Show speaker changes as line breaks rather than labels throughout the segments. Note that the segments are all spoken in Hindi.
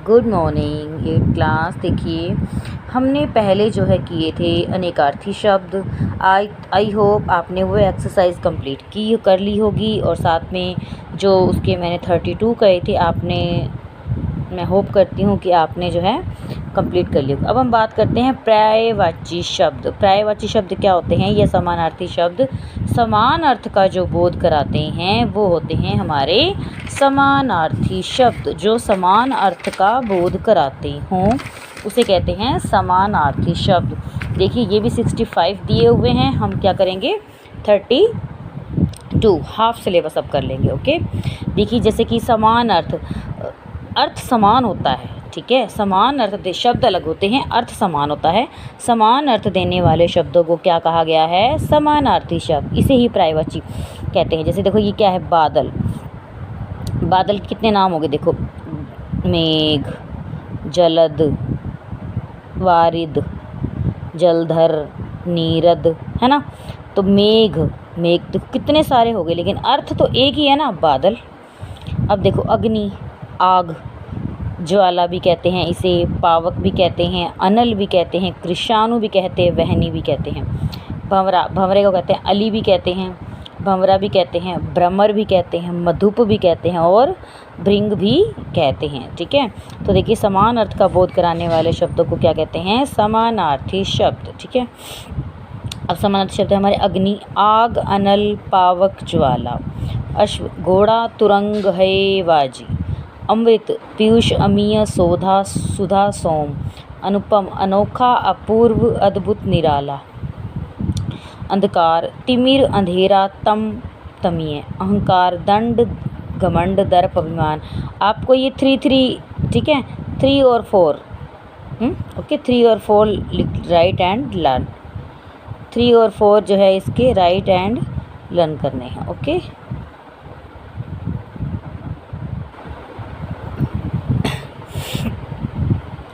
Good morning. ये क्लास देखिए हमने पहले जो है किए थे अनेकार्थी शब्द। आई होप आपने वो एक्सरसाइज कंप्लीट कर ली होगी और साथ में जो उसके मैंने 32 कहे थे आपने, मैं होप करती हूँ कि आपने जो है कंप्लीट कर लिया। अब हम बात करते हैं पर्यायवाची शब्द। पर्यायवाची शब्द क्या होते हैं? ये समानार्थी शब्द समान अर्थ का जो बोध कराते हैं वो होते हैं हमारे समानार्थी शब्द। जो समान अर्थ का बोध कराते हों उसे कहते हैं समानार्थी शब्द। देखिए ये भी 65 दिए हुए हैं, हम क्या करेंगे 32 हाफ सिलेबस अब कर लेंगे। ओके, देखिए जैसे कि समान अर्थ समान होता है, ठीक है। समान अर्थ शब्द अलग होते हैं, अर्थ समान होता है। समान अर्थ देने वाले शब्दों को क्या कहा गया है? समानार्थी शब्द। इसे ही पर्यायवाची कहते हैं। जैसे देखो ये क्या है? बादल। बादल कितने नाम हो गए देखो, मेघ, जलद, वारिद, जलधर, नीरद, है ना। तो मेघ तो कितने सारे हो गए, लेकिन अर्थ तो एक ही है ना, बादल। अब देखो अग्नि, आग, ज्वाला भी कहते हैं इसे, पावक भी कहते हैं, अनल भी कहते हैं, कृषाणु भी कहते हैं, वहनी भी कहते हैं। भंवरे को कहते हैं अली भी कहते हैं, भंवरा भी कहते हैं, भ्रमर भी कहते हैं, मधुप भी कहते हैं और भृंग भी कहते हैं, ठीक है। तो देखिए समान अर्थ का बोध कराने वाले शब्दों को क्या कहते हैं? समानार्थी शब्द, ठीक है। अब समानार्थी शब्द हमारे अग्नि, आग, अनल, पावक, ज्वाला, अश्व, घोड़ा, तुरंग, है बाजी, अमृत, पीयूष, अमीय, सोधा, सुधा, सोम, अनुपम, अनोखा, अपूर्व, अद्भुत, निराला, अंधकार, तिमिर, अंधेरा, तमीय, अहंकार, दंड, घमंड, दर्प, अभिमान। आपको ये 3 ठीक है, 3 और 4 ओके, 3 और 4 राइट एंड लर्न। 3 और 4 जो है इसके राइट एंड लर्न करने हैं। ओके,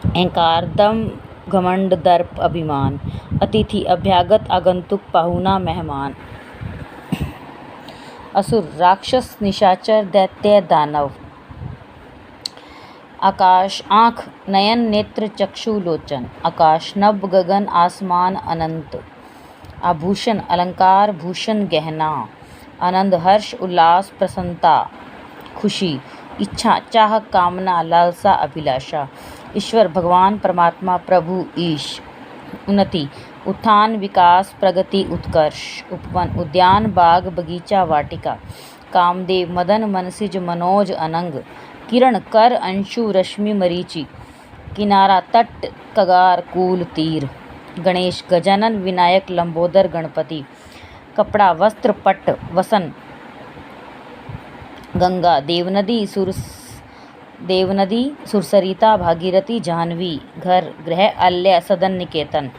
अहंकार, दम, घमंड, दर्प, अभिमान। अतिथि, अभ्यागत, आगंतुक, पाहुना, मेहमान। असुर, राक्षस, निशाचर, दैत्य, दानव। आकाश, आँख, नयन, नेत्र, चक्षु, लोचन। आकाश, नभ, गगन, आसमान, अनंत। आभूषण, अलंकार, भूषण, गहना। आनंद, हर्ष, उल्लास, प्रसन्नता, खुशी। इच्छा, चाह, कामना, लालसा, अभिलाषा। ईश्वर, भगवान, परमात्मा, प्रभु, ईश। उन्नति, उत्थान, विकास, प्रगति, उत्कर्ष। उपवन, उद्यान, बाग, बगीचा, वाटिका। कामदेव, मदन, मनसिज, मनोज, अनंग। किरण, कर, अंशु, रश्मि, मरीचि। किनारा, तट, कगार, कूल, तीर। गणेश, गजानन, विनायक, लंबोदर, गणपति। कपड़ा, वस्त्र, पट, वसन। गंगा, देवनदी, सुरसरिता, भागीरथी, जाह्नवी। घर, गृह, अल्य, सदन, निकेतन।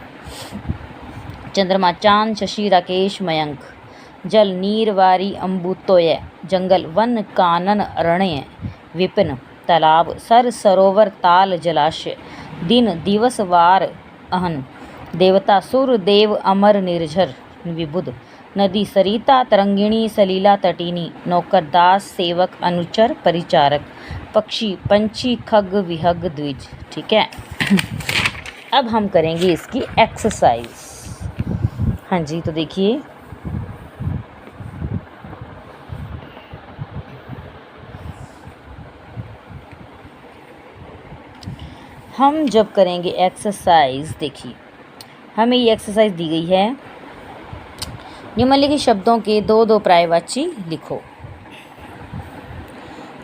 चंद्रमा, चांद, शशि, राकेश, मयंक। जल, नीर, वारी, अम्बुतोय। जंगल, वन, कानन, अरण्य, विपिन। तालाब, सर, सरोवर, ताल, जलाशय। दिन, दिवस, वार, अहन। देवता, सुर, देव, अमर, निर्झर, विबुध। नदी, सरिता, तरंगिणी, सलीला, तटीनी। नौकर, दास, सेवक, अनुचर, परिचारक। पक्षी, पंछी, खग, विहग, द्विज, ठीक है। अब हम करेंगे इसकी एक्सरसाइज। हाँ जी, तो देखिए हम जब करेंगे एक्सरसाइज, देखिए हमें ये एक्सरसाइज दी गई है। निम्नलिखित शब्दों के 2 पर्यायवाची लिखो।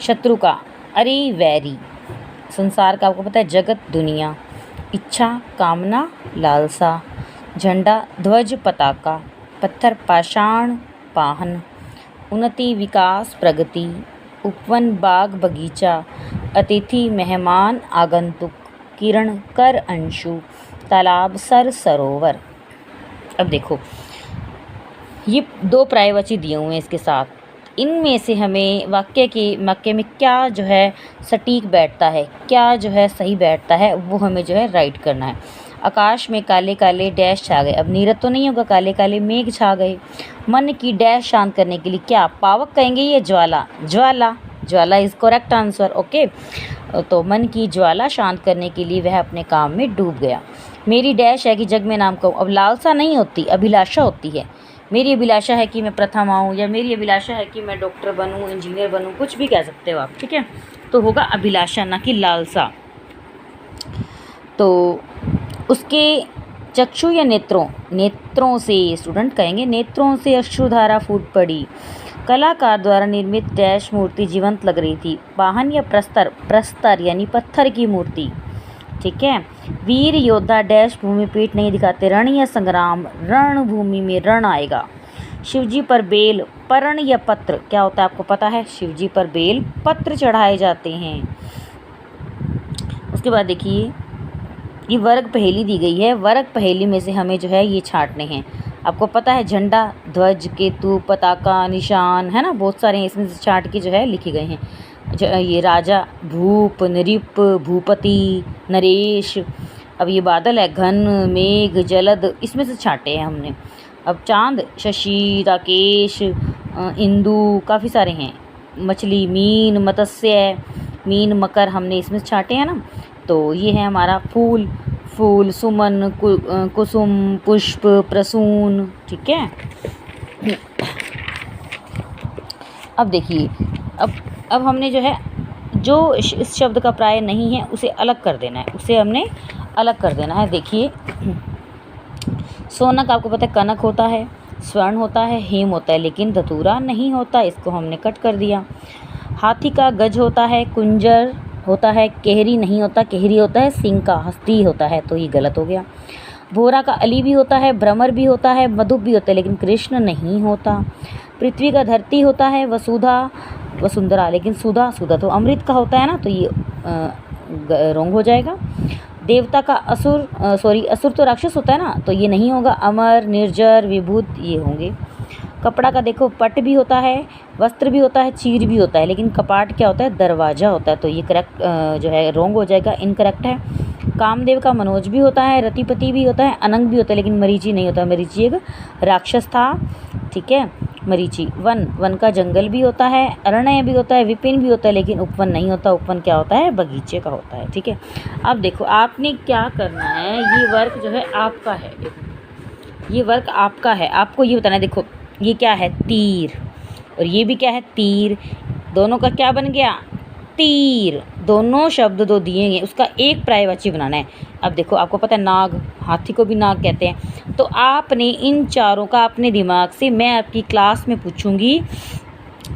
शत्रु का, अरे वैरी। संसार का आपको पता है, जगत, दुनिया। इच्छा, कामना, लालसा। झंडा, ध्वज, पताका। पत्थर, पाषाण, पाहन। उन्नति, विकास, प्रगति। उपवन, बाग, बगीचा। अतिथि, मेहमान, आगंतुक। किरण, कर, अंशु। तालाब, सर, सरोवर। अब देखो ये 2 पर्यायवाची दिए हुए हैं इसके साथ। इनमें से हमें वाक्य में क्या जो है सटीक बैठता है, क्या जो है सही बैठता है, वो हमें जो है राइट करना है। आकाश में काले काले डैश छा गए। अब नीरद तो नहीं होगा, काले काले मेघ छा गए। मन की डैश शांत करने के लिए क्या पावक कहेंगे? ये ज्वाला, ज्वाला, ज्वाला इज़ करेक्ट आंसर। ओके, तो मन की ज्वाला शांत करने के लिए वह अपने काम में डूब गया। मेरी डैश है कि जग में नाम कहूँ। अब लालसा नहीं होती, अभिलाषा होती है। मेरी अभिलाषा है कि मैं प्रथम आऊँ, या मेरी अभिलाषा है कि मैं डॉक्टर बनूँ, इंजीनियर बनूँ, कुछ भी कह सकते हो आप, ठीक है। तो होगा अभिलाषा, ना कि लालसा। तो उसके चक्षु या नेत्रों से, स्टूडेंट कहेंगे, नेत्रों से अश्रुधारा फूट पड़ी। कलाकार द्वारा निर्मित डैश मूर्ति जीवंत लग रही थी। वाहन या प्रस्तर यानी पत्थर की मूर्ति, ठीक है। वीर योद्धा डैश भूमि पीठ नहीं दिखाते। रण या संग्राम, रण भूमि में रण आएगा। शिवजी पर बेल, पर्ण या पत्र, क्या होता है आपको पता है? शिवजी पर बेल पत्र चढ़ाए जाते हैं। उसके बाद देखिए, ये वर्ग पहेली दी गई है। वर्ग पहेली में से हमें जो है ये छांटने हैं। आपको पता है झंडा, ध्वज, केतु, पताका, निशान, है ना, बहुत सारे इसमें से छांट के जो है लिखे गए हैं। ये राजा, भूप, नृप, भूपति, नरेश। अब ये बादल है, घन, मेघ, जलद, इसमें से छांटे हैं हमने। अब चांद, शशि, राकेश, इंदु, काफ़ी सारे हैं। मछली, मीन, मत्स्य, मीन, मकर, हमने इसमें से छांटे हैं ना। तो ये है हमारा फूल, सुमन, कुसुम, पुष्प, प्रसून, ठीक है। अब देखिए, अब हमने जो है, जो इस शब्द का प्राय नहीं है उसे अलग कर देना है, उसे हमने अलग कर देना है। देखिए, सोनक आपको पता है कनक होता है, स्वर्ण होता है, हेम होता है, लेकिन धतूरा नहीं होता, इसको हमने कट कर दिया। हाथी का गज होता है, कुंजर होता है, केहरी नहीं होता, केहरी होता है सिंह का, हस्ती होता है, तो ये गलत हो गया। भोरा का अली भी होता है, भ्रमर भी होता है, मधुप भी होता है, लेकिन कृष्ण नहीं होता। पृथ्वी का धरती होता है, वसुंधरा, लेकिन सुधा तो अमृत का होता है ना, तो ये रोंग हो जाएगा। देवता का असुर तो राक्षस होता है ना, तो ये नहीं होगा। अमर, निर्जर, विभूत, ये होंगे। कपड़ा का देखो, पट भी होता है, वस्त्र भी होता है, चीर भी होता है, लेकिन कपाट क्या होता है? दरवाजा होता है, तो ये करेक्ट जो है रोंग हो जाएगा, इनकरेक्ट है। कामदेव का मनोज भी होता है, रतिपति भी होता है, अनंग भी होता है, लेकिन मरीचि नहीं होता। मरीचि एक राक्षस था, ठीक है, मरीचि। वन का जंगल भी होता है, अरण्य भी होता है, विपिन भी होता है, लेकिन उपवन नहीं होता। उपवन क्या होता है? बगीचे का होता है, ठीक है। अब देखो, आपने क्या करना है, ये वर्क जो है आपका है, देखो ये वर्क आपका है, आपको ये बताना है। देखो ये क्या है? तीर, और ये भी क्या है? तीर। दोनों का क्या बन गया? तीर। दोनों शब्द दो दिए गए, उसका एक पर्यायवाची बनाना है। अब देखो, आपको पता है नाग, हाथी को भी नाग कहते हैं। तो आपने इन चारों का अपने दिमाग से, मैं आपकी क्लास में पूछूंगी,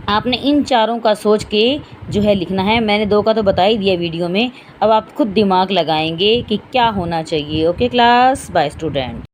आपने इन चारों का सोच के जो है लिखना है। मैंने दो का तो बता ही दिया वीडियो में, अब आप खुद दिमाग लगाएंगे कि क्या होना चाहिए। Okay class, bye student.